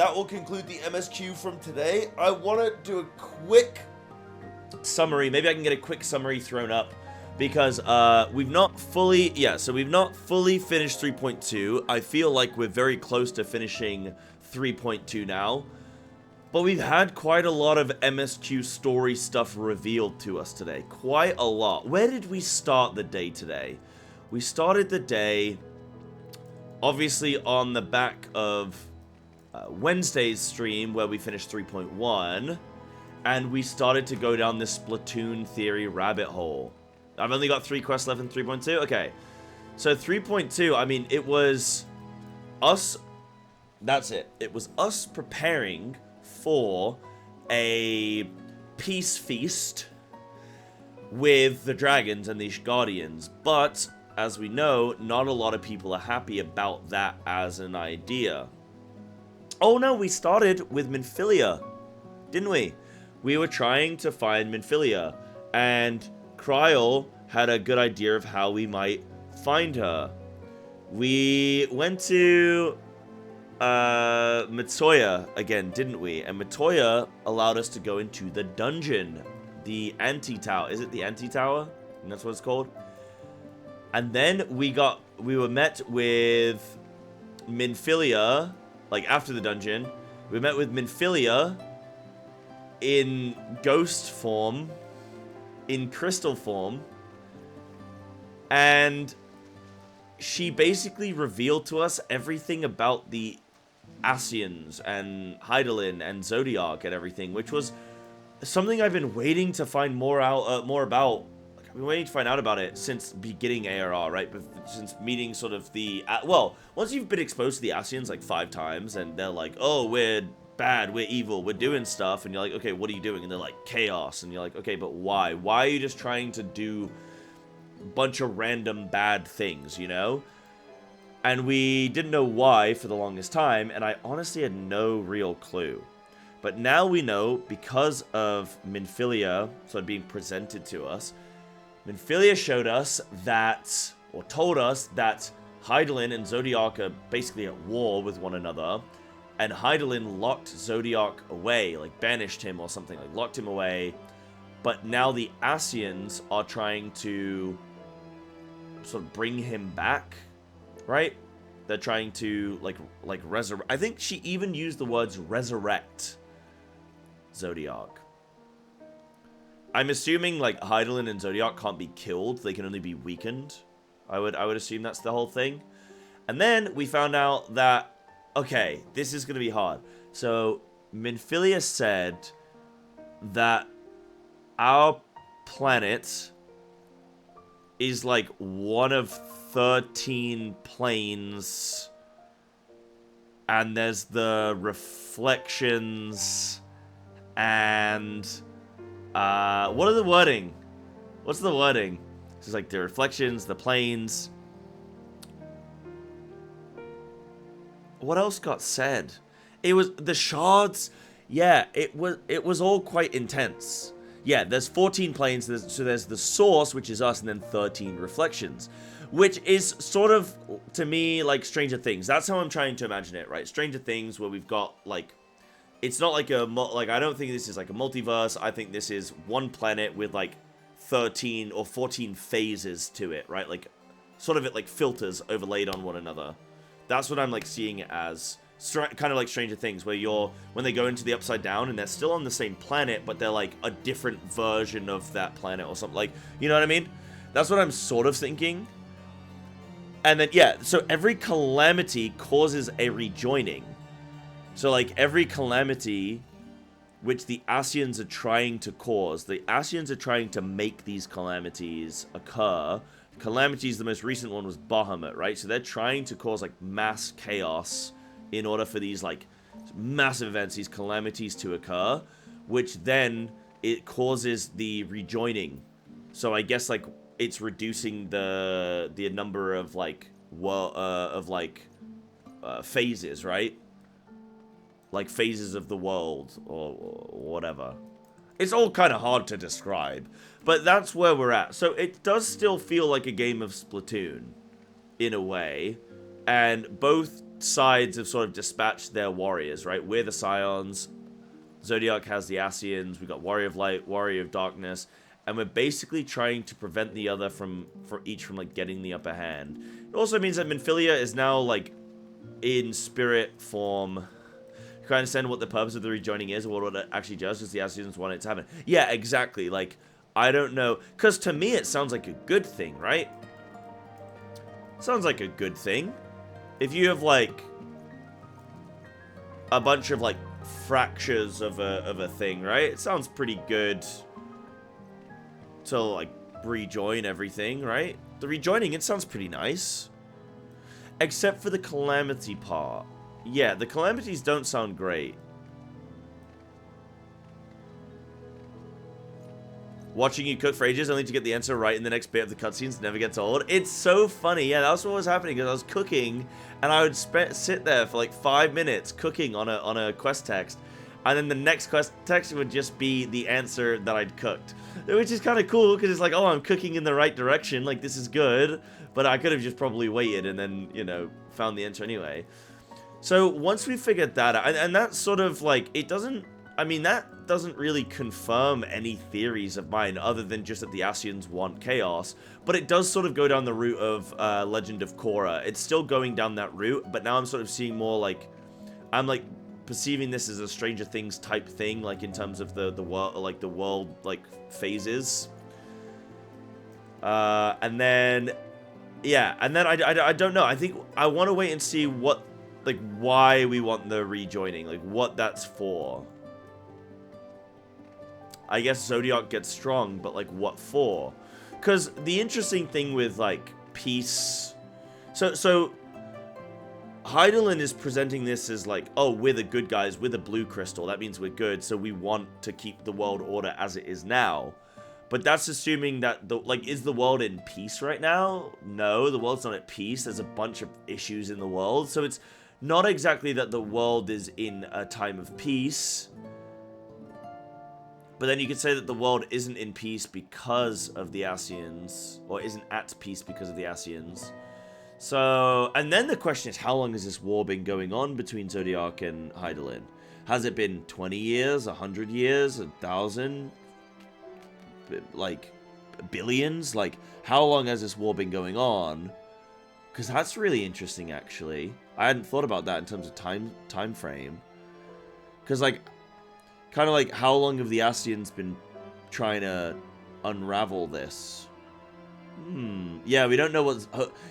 that will conclude the MSQ from today. I want to do a quick summary. Maybe I can get a quick summary thrown up. Because we've not fully finished 3.2. I feel like we're very close to finishing 3.2 now. But we've had quite a lot of MSQ story stuff revealed to us today. Quite a lot. Where did we start the day today? We started the day, obviously, on the back of Wednesday's stream, where we finished 3.1. And we started to go down this Splatoon theory rabbit hole. I've only got 3 quests left in 3.2? Okay. So 3.2, I mean, it was us... That's it. It was us preparing for a peace feast with the dragons and these guardians. But, as we know, not a lot of people are happy about that as an idea. Oh no, we started with Minfilia, didn't we? We were trying to find Minfilia, and Kryl had a good idea of how we might find her. We went to Matoya again, didn't we? And Matoya allowed us to go into the dungeon, the anti-tower. Is it the anti-tower? And that's what it's called. And then we were met with Minfilia, like after the dungeon. We met with Minfilia in ghost form, in crystal form, and she basically revealed to us everything about the Ascians and Hydaelyn and Zodiark and everything, which was something I've been waiting to find more about. Like, I've been waiting to find out about it since beginning ARR, right? But since meeting sort of the well, once you've been exposed to the Ascians like 5 times, and they're like, "Oh, we're bad, we're evil, we're doing stuff," and you're like, "Okay, what are you doing?" And they're like, "Chaos," and you're like, "Okay, but why? Why are you just trying to do a bunch of random bad things, you know?" And we didn't know why for the longest time, and I honestly had no real clue. But now we know, because of Minfilia sort of being presented to us. Minfilia showed us that, or told us that Hydaelyn and Zodiark are basically at war with one another, and Hydaelyn locked Zodiark away, like banished him or something, like locked him away. But now the Ascians are trying to sort of bring him back, right? They're trying to like resurrect. I think she even used the words resurrect Zodiark. I'm assuming like Hydaelyn and Zodiark can't be killed; they can only be weakened. I would assume that's the whole thing. And then we found out that, okay, this is gonna be hard. So Minfilia said that our planet is like one of 13 planes, and there's the reflections, and what are the wording? What's the wording? It's like the reflections, the planes. What else got said? It was the shards. Yeah, it was all quite intense. Yeah, there's 14 planes, so there's the source, which is us, and then 13 reflections. Which is sort of, to me, like Stranger Things. That's how I'm trying to imagine it, right? Stranger Things, where we've got, like... It's not like a... Like, I don't think this is like a multiverse. I think this is one planet with, like, 13 or 14 phases to it, right? Like, sort of it, like, filters overlaid on one another. That's what I'm, like, seeing it as. Kind of like Stranger Things, where when they go into the Upside Down and they're still on the same planet, but they're like a different version of that planet or something. Like, you know what I mean? That's what I'm sort of thinking. And then, yeah, so every calamity causes a rejoining. So, like, every calamity which the Ascians are trying to cause, the Ascians are trying to make these calamities occur. Calamities, the most recent one was Bahamut, right? So they're trying to cause, like, mass chaos in order for these, like, massive events, these calamities to occur, which then it causes the rejoining. So I guess, like, it's reducing the number of, like, phases, right? Like, phases of the world, or whatever. It's all kind of hard to describe, but that's where we're at. So it does still feel like a game of Splatoon, in a way, and both sides have sort of dispatched their warriors, right? We're the Scions. Zodiark has the Ascians. We've got Warrior of Light, Warrior of Darkness. And we're basically trying to prevent the other from like, getting the upper hand. It also means that Minfilia is now, like, in spirit form. You can understand what the purpose of the rejoining is, or what it actually does, because the Ascians want it to happen. Yeah, exactly. Like, I don't know. Because to me, it sounds like a good thing, right? Sounds like a good thing. If you have, like, a bunch of, like, fractures of a thing, right? It sounds pretty good to, like, rejoin everything, right? The rejoining, it sounds pretty nice. Except for the calamity part. Yeah, the calamities don't sound great. Watching you cook for ages only to get the answer right in the next bit of the cutscenes never gets old. It's so funny. Yeah, that's what was happening, because I was cooking, and I would sit there for like 5 minutes cooking on a quest text, and then the next quest text would just be the answer that I'd cooked. Which is kind of cool, because it's like, oh, I'm cooking in the right direction, like, this is good, but I could have just probably waited and then, you know, found the answer anyway. So, once we figured that out, and that's sort of, like, it doesn't, I mean, that doesn't really confirm any theories of mine, other than just that the Ascians want chaos, but it does sort of go down the route of Legend of Korra. It's still going down that route, but now I'm sort of seeing more, like, I'm, like, perceiving this as a Stranger Things type thing, like, in terms of the world, like, the world, like, phases. And then, yeah, and then I don't know. I think I want to wait and see what, like, why we want the rejoining, like, what that's for. I guess Zodiark gets strong, but, like, what for? Because the interesting thing with, like, peace... So Hydaelyn is presenting this as, like, oh, we're the good guys, we're the blue crystal, that means we're good, so we want to keep the world order as it is now. But that's assuming that, is the world in peace right now? No, the world's not at peace. There's a bunch of issues in the world. So it's not exactly that the world is in a time of peace. But then you could say that the world isn't in peace because of the Ascians, or isn't at peace because of the Ascians. So, and then the question is, how long has this war been going on between Zodiark and Hydaelyn? Has it been 20 years, 100 years, 1,000, like, billions? Like, how long has this war been going on? Because that's really interesting, actually. I hadn't thought about that in terms of time frame. Because, like, kind of like, how long have the Ascians been trying to unravel this? Yeah, we don't know what's...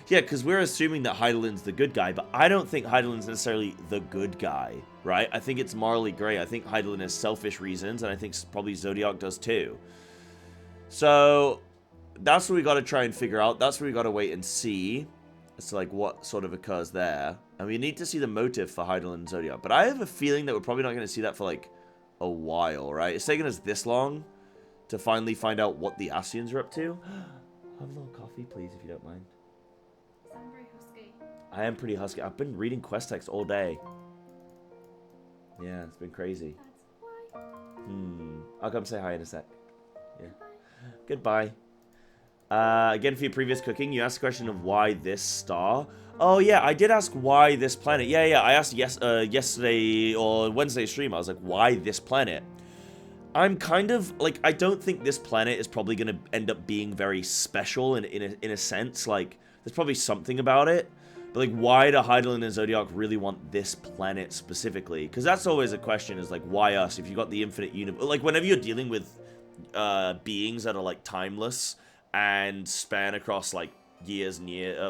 yeah, because we're assuming that Hydaelyn's the good guy, but I don't think Hydaelyn's necessarily the good guy, right? I think it's morally gray. I think Hydaelyn has selfish reasons, and I think probably Zodiark does too. So, that's what we got to try and figure out. That's what we got to wait and see as to, like, what sort of occurs there. And we need to see the motive for Hydaelyn and Zodiark. But I have a feeling that we're probably not going to see that for, like, a while, right? It's taken us this long to finally find out what the Ascians are up to. Have a little coffee, please, if you don't mind. You sound very husky. I am pretty husky. I've been reading quest text all day. Yeah, it's been crazy. That's why. I'll come say hi in a sec. Yeah. Goodbye. Again, for your previous cooking, you asked the question of why this star. Oh, yeah, I did ask why this planet. Yeah, I asked yesterday or Wednesday stream. I was like, why this planet? I'm kind of, like, I don't think this planet is probably going to end up being very special in a sense. Like, there's probably something about it. But, like, why do Hydaelyn and Zodiark really want this planet specifically? Because that's always a question, is, like, why us? If you've got the infinite universe. Like, whenever you're dealing with beings that are, like, timeless and span across, like, years and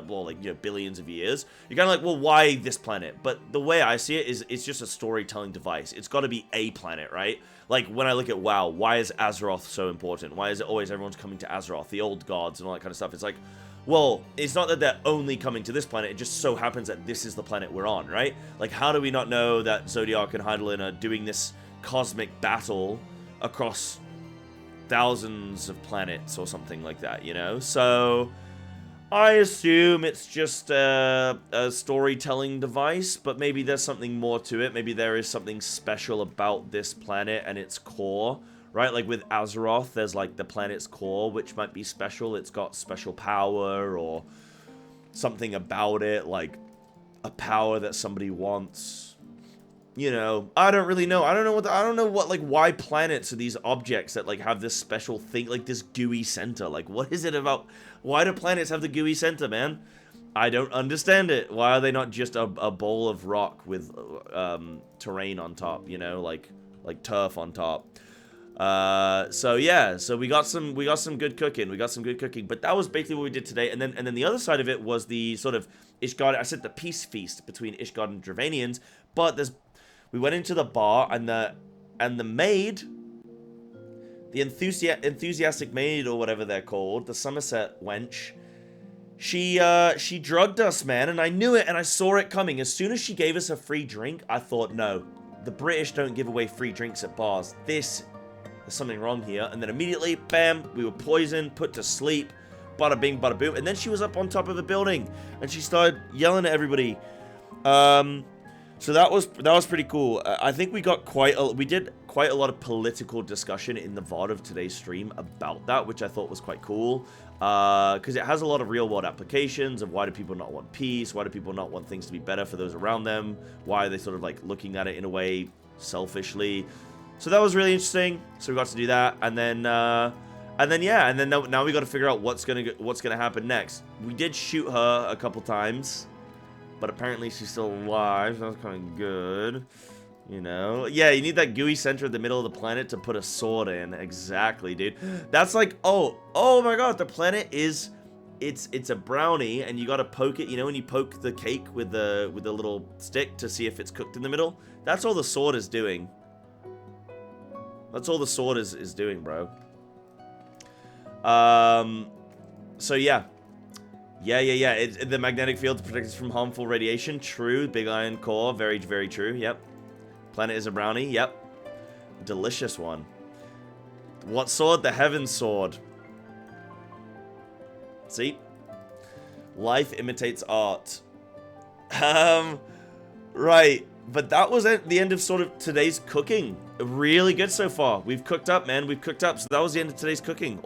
well, like, you know, billions of years, you're kind of like, well, why this planet? But the way I see it is, it's just a storytelling device. It's got to be a planet, right? Like, when I look at WoW, why is Azeroth so important? Why is it always everyone's coming to Azeroth, the old gods and all that kind of stuff? It's like, well, it's not that they're only coming to this planet, it just so happens that this is the planet we're on, right? Like, how do we not know that Zodiark and Hydaelyn are doing this cosmic battle across thousands of planets or something like that, you know? So I assume it's just a storytelling device, but maybe there's something more to it. Maybe there is something special about this planet and its core, right? Like with Azeroth, there's like the planet's core, which might be special. It's got special power or something about it. Like, a power that somebody wants. You know, I don't really know. I don't know what, like, why planets are these objects that, like, have this special thing, like, this gooey center. Like, what is it about? Why do planets have the gooey center, man? I don't understand it. Why are they not just a bowl of rock with, terrain on top, you know, like turf on top? So yeah, so we got some good cooking. But that was basically what we did today. And then the other side of it was the sort of Ishgard. I said the peace feast between Ishgard and Dravanians. But we went into the bar, and the maid, the enthusiastic maid or whatever they're called, the Somerset wench, she drugged us, man, and I knew it, and I saw it coming. As soon as she gave us a free drink, I thought, no, the British don't give away free drinks at bars. There's something wrong here. And then immediately, bam, we were poisoned, put to sleep, bada bing, bada boom. And then she was up on top of a building, and she started yelling at everybody. So that was pretty cool. I think we did quite a lot of political discussion in the VOD of today's stream about that, which I thought was quite cool. Because it has a lot of real world applications of why do people not want peace? Why do people not want things to be better for those around them? Why are they sort of like looking at it in a way selfishly? So that was really interesting. So we got to do that, and then now we got to figure out what's gonna happen next. We did shoot her a couple times, but apparently she's still alive. So that's kind of good. You know? Yeah, you need that gooey center in the middle of the planet to put a sword in. Exactly, dude. That's like, oh my god, the planet is, it's a brownie, and you gotta poke it, you know, when you poke the cake with the little stick to see if it's cooked in the middle? That's all the sword is doing. That's all the sword is doing, bro. So yeah. Yeah. The magnetic field protects us from harmful radiation. True. Big iron core. Very, very true. Yep. Planet is a brownie. Yep. Delicious one. What sword? The Heavensward. See? Life imitates art. Right. But that was at the end of sort of today's cooking. Really good so far. We've cooked up, man. We've cooked up. So that was the end of today's cooking.